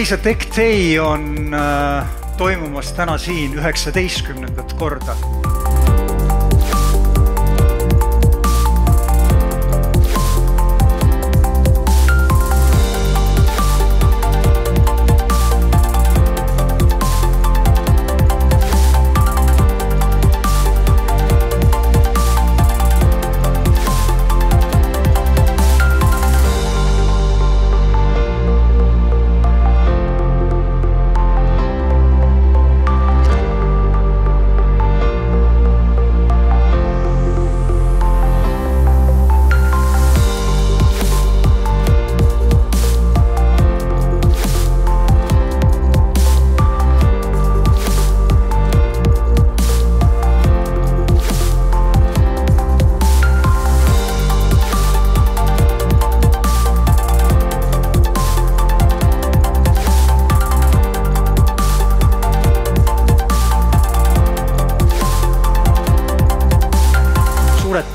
Asia Tech Day on toimumas täna siin 19. korda.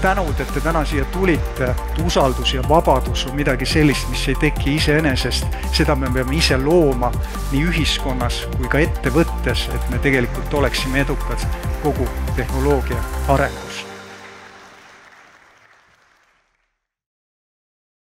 Tänud, et te täna siia tulite. Usaldus ja vabadus on midagi sellist, mis ei teki iseenesest. Seda me peame ise looma nii ühiskonnas kui ka ettevõttes, et me tegelikult oleksime edukad kogu tehnoloogia arengus.